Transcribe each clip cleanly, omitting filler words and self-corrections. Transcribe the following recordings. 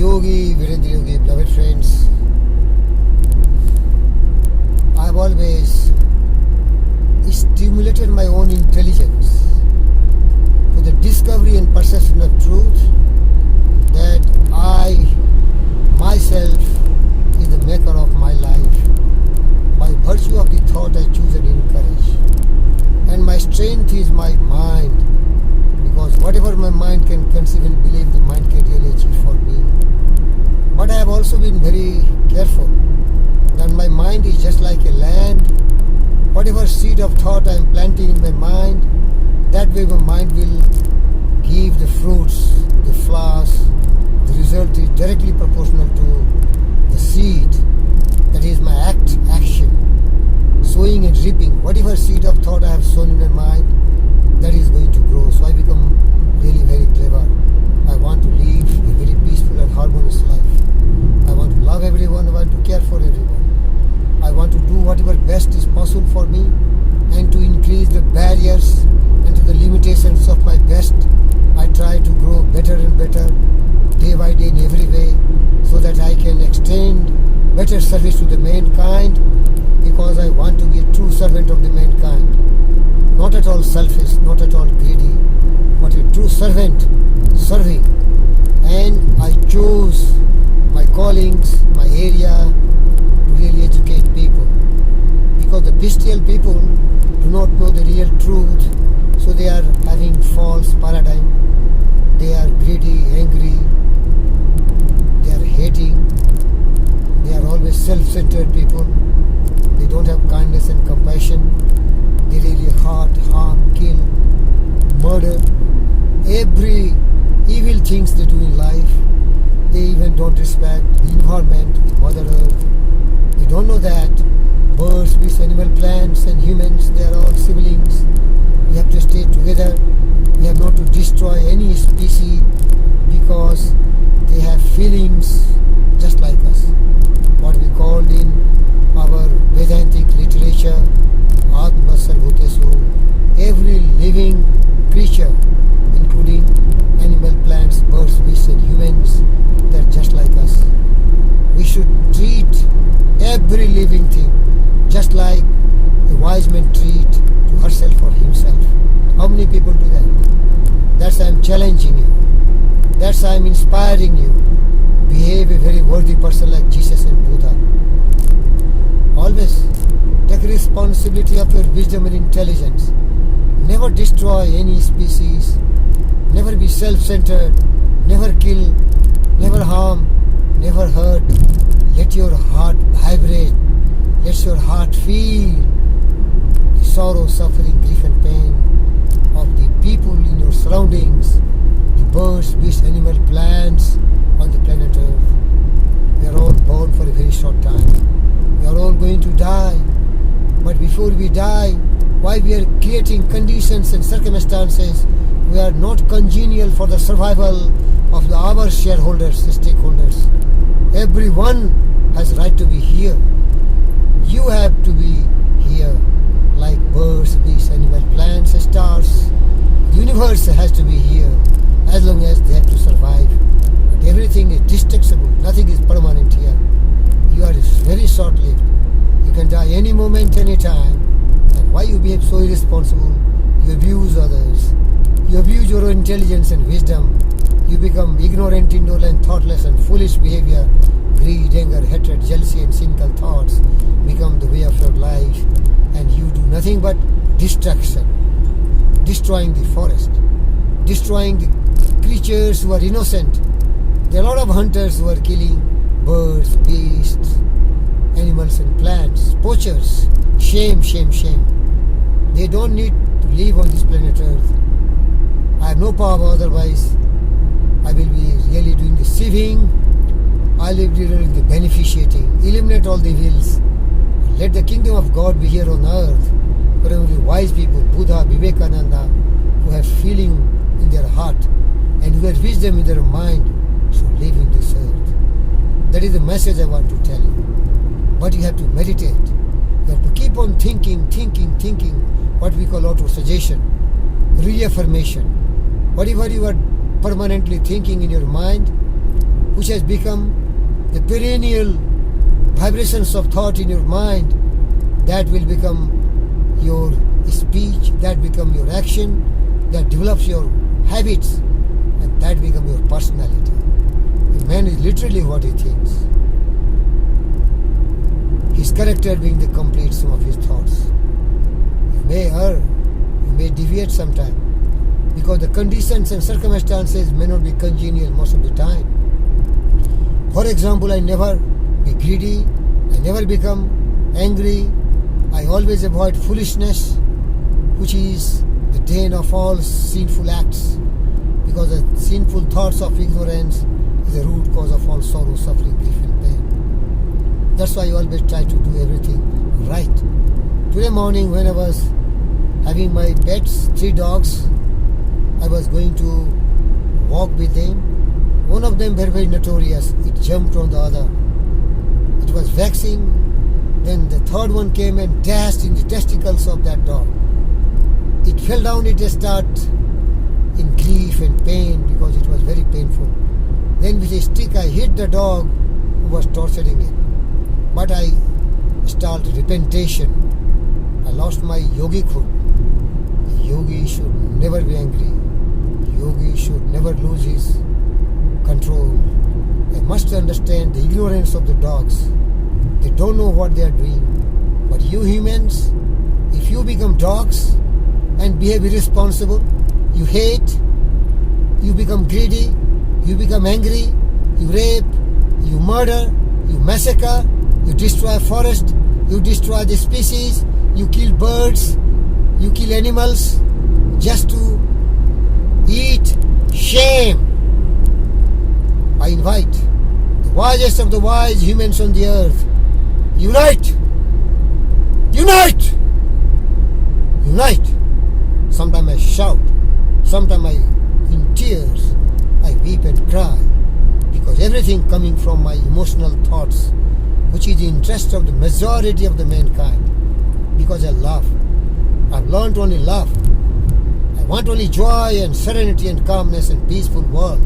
Yogi, Virendra Yogi, beloved friends, I have always stimulated my own intelligence to the discovery and perception of truth that I, myself, is the maker of my life by virtue of the thought I choose and encourage. And my strength is my mind, because whatever my mind can conceive and believe, the mind can really achieve for me. But I have also been very careful that my mind is just like a land. Whatever seed of thought I am planting in my mind, that way my mind will give the fruits, the flowers. The result is directly proportional to the seed. That is my action, sowing and reaping. Whatever seed of thought I have sown in my mind, that is going to grow. So I become really very clever. I want to live a very peaceful and harmonious life. I want to love everyone. I want to care for everyone. I want to do whatever best is possible for me, and to increase the barriers and to the limitations of my best. I try to grow better and better, day by day in every way, so that I can extend better service to the mankind, because I want to be a true servant of the mankind. Not at all selfish, not at all greedy, but a true servant, serving. And I chose my callings, my area, to really educate people. Because the bestial people do not know the real truth, so they are having false paradigm. They are greedy, angry, they are hating, they are always self-centered people. They don't have kindness and compassion. They really hurt, harm, kill, murder, every evil things they do in life. They even don't respect the environment, Mother Earth. They don't know that birds, beasts, animal, plants and humans, they are all siblings. We have to stay together. We have not to destroy any species, because they have feelings just like us. What we called in our Vedantic literature, Atma Sarvbhutesu, every living creature, including animal, plants, birds, beasts and humans, they are just like us. We should treat every living thing just like a wise man treat to herself or himself. How many people do that? That's why I'm challenging you. That's why I'm inspiring you. Behave a very worthy person like Jesus and Buddha. Always take responsibility of your wisdom and intelligence. Never destroy any species. Never be self-centered. Never kill. Never harm. Never hurt. Let your heart vibrate. Let your heart feel the sorrow, suffering, grief and pain of the people in your surroundings, the birds, beasts, animal, plants on the planet Earth. We are all born for a very short time. We are all going to die. But before we die, why we are creating conditions and circumstances we are not congenial for the survival of our shareholders, the stakeholders. Everyone has right to be here. You have to be here, like birds, beasts, animal, plants, stars. The universe has to be here as long as they have to survive. But everything is destructible. Nothing is permanent here. You are very short-lived. You can die any moment, any time. And why you behave so irresponsible? You abuse others. You abuse your own intelligence and wisdom. You become ignorant, indolent, thoughtless and foolish behavior. Greed, anger, hatred, jealousy and cynical thoughts become the way of your life, and you do nothing but destruction, destroying the forest, destroying the creatures who are innocent. There are a lot of hunters who are killing birds, beasts, animals and plants, poachers. Shame, shame, shame. They don't need to live on this planet Earth. I have no power, otherwise I will be really doing the saving. I will be doing the beneficiating. Eliminate all the evils. Let the kingdom of God be here on earth. For only wise people, Buddha, Vivekananda, who have feeling in their heart and who have wisdom in their mind, should live in this earth. That is the message I want to tell you. But you have to meditate. You have to keep on thinking, what we call auto-suggestion, reaffirmation. Whatever you are permanently thinking in your mind, which has become the perennial vibrations of thought in your mind, that will become your speech, that become your action, that develops your habits, and that become your personality. A man is literally what he thinks. His character being the complete sum of his thoughts. You may err, you may deviate sometime, because the conditions and circumstances may not be congenial most of the time. For example, I never be greedy, I never become angry, I always avoid foolishness, which is the bane of all sinful acts, because the sinful thoughts of ignorance is the root cause of all sorrow, suffering, grief and pain. That's why I always try to do everything right. Today morning when I was having my pets, 3 dogs, I was going to walk with them. One of them very, very notorious. It jumped on the other. It was vexing. Then the third one came and dashed in the testicles of that dog. It fell down, it started in grief and pain because it was very painful. Then with a stick I hit the dog who was torturing it. But I started repentation. I lost my yogihood. The yogi should never be angry. The yogi should never lose his control. They must understand the ignorance of the dogs. They don't know what they are doing. But you humans, if you become dogs and behave irresponsible, you hate, you become greedy, you become angry, you rape, you murder, you massacre, you destroy forest, you destroy the species, you kill birds, you kill animals just to eat. Shame! I invite the wisest of the wise humans on the earth, unite! Unite! Unite! Sometimes I shout, sometimes in tears, I weep and cry, because everything coming from my emotional thoughts, which is the interest of the majority of the mankind, because I love. I've learned to only love. I want only joy and serenity and calmness and peaceful world.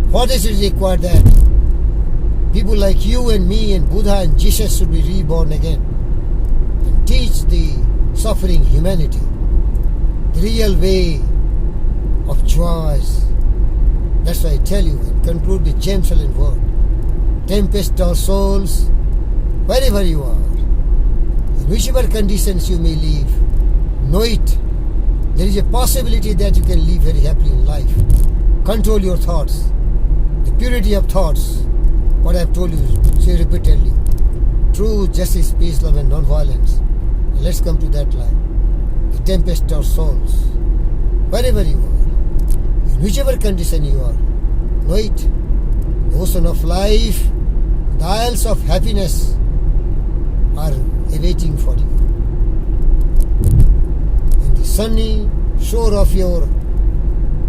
For this is required that people like you and me and Buddha and Jesus should be reborn again and teach the suffering humanity the real way of joys. That's why I tell you and conclude with James Allen word. Tempest our souls wherever you are. In whichever conditions you may live, know it. There is a possibility that you can live very happily in life. Control your thoughts. The purity of thoughts, what I have told you, say repeatedly. Truth, justice, peace, love and non-violence. Let's come to that line. The tempest our souls. Wherever you are, in whichever condition you are, know it. The ocean of life, the isles of happiness are awaiting for you. And the sunny shore of your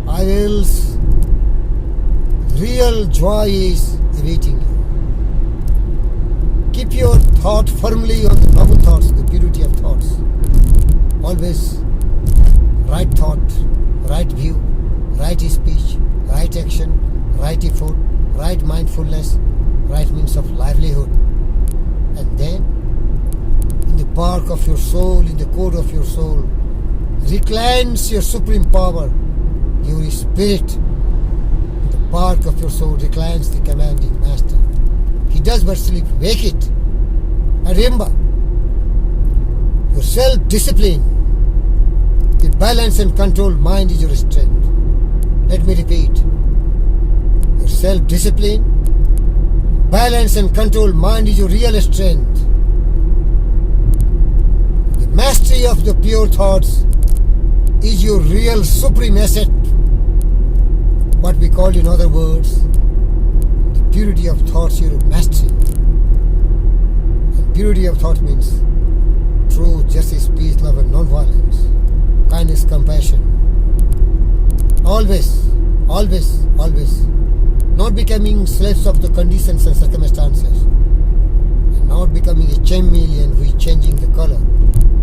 isles, real joy is awaiting you. Keep your thought firmly on the noble thoughts, the purity of thoughts. Always right thought, right view, right speech, right action, right effort, right mindfulness, right means of livelihood. And then, in the bark of your soul, in the core of your soul, reclines your supreme power, your spirit. In the bark of your soul reclines the commanding master. He does but sleep. Wake it. And remember, your self-discipline, the balanced and controlled mind is your strength. Let me repeat. Your self-discipline, balanced and controlled mind is your real strength. The mastery of the pure thoughts is your real supreme asset. What we call in other words, the purity of thoughts, your mastery. And purity of thought means truth, justice, peace, love and non-violence, kindness, compassion. Always, always, always. Not becoming slaves of the conditions and circumstances. And not becoming a chameleon who is changing the color.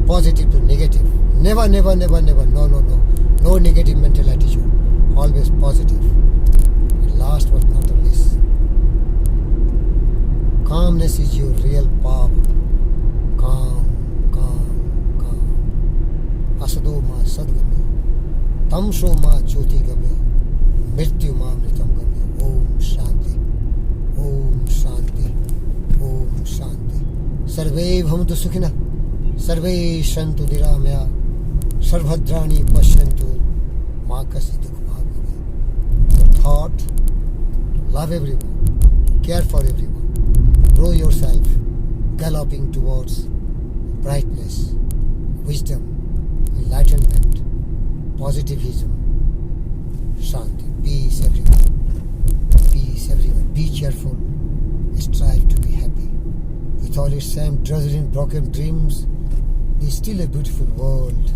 Positive to negative. Never, never, never, never. No, no, no. No negative mental attitude. Always positive. And last but not the least, Calmness is your real power. Calm, calm, calm. Asado ma sadgamya. Tamsho ma jyoti gamya. Mrityu ma mritam gamya. Om Shanti. Om Shanti. Om Shanti. Sarve bhavantu sukhina. Sarve shantu niramaya. Sarvhadrani pashyantu. Ma kasi dukha bhagavati. The thought, love everyone, care for everyone, grow yourself, galloping towards brightness, wisdom, enlightenment, positivism, Shanti, peace everyone, peace everyone. Be cheerful, strive to be happy. With all its same drudgery and broken dreams, there is still a beautiful world.